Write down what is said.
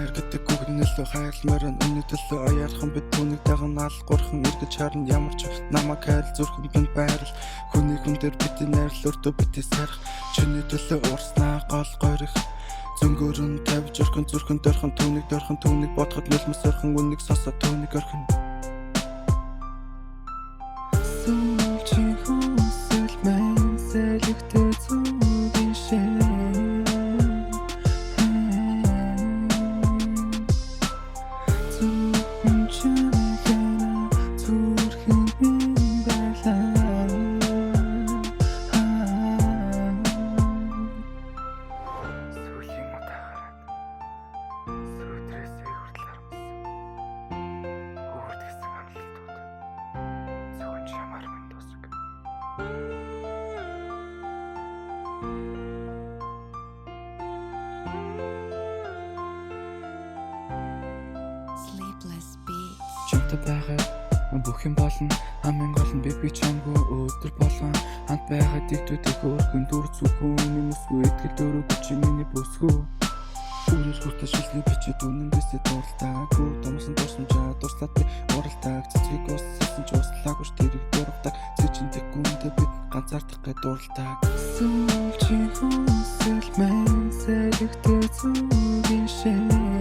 хайр гэдэг үгнэлөө хайрламаар өнөө төлөө аяархан бид түүнийг даган алгуурхан эргэж харна ямар ч намайг хайр зүрхэн бинд байрал хүний хүн дээр бити найрал өртөө бити сарах чиний төлөө уурснаа гол гойрох зөнгөөрн тавьж өрхөн зүрхэн дөрхөн түүнийг бодоход нулимс өрхөн үнийг сонсоод түүнийг орхин сүүлчи хүсэл мэн сэлэгтэй зүгийн шээ Чамтай байгаад бүх юм болно хамгийн гол нь би чамгүй өдөр болгон хамт байгаад дэгдүүдэг өргөн дүр зүггүй хүмүүсгүй итгэл дөрөв чи миний бүсгүй үрэл хүртэл шилний бичээд үнэн дэсээ дуралтаагүй томсон дурсамжаа дурслаад би уралдааг цэцгийг усссан ч услаагүй ш тэрэг дургдаг цэчинтэй гүндээ бид ганцаардах гэ дуралтааг сүүлчи хүсэл мэн сэлэгтэй зүгийн шээ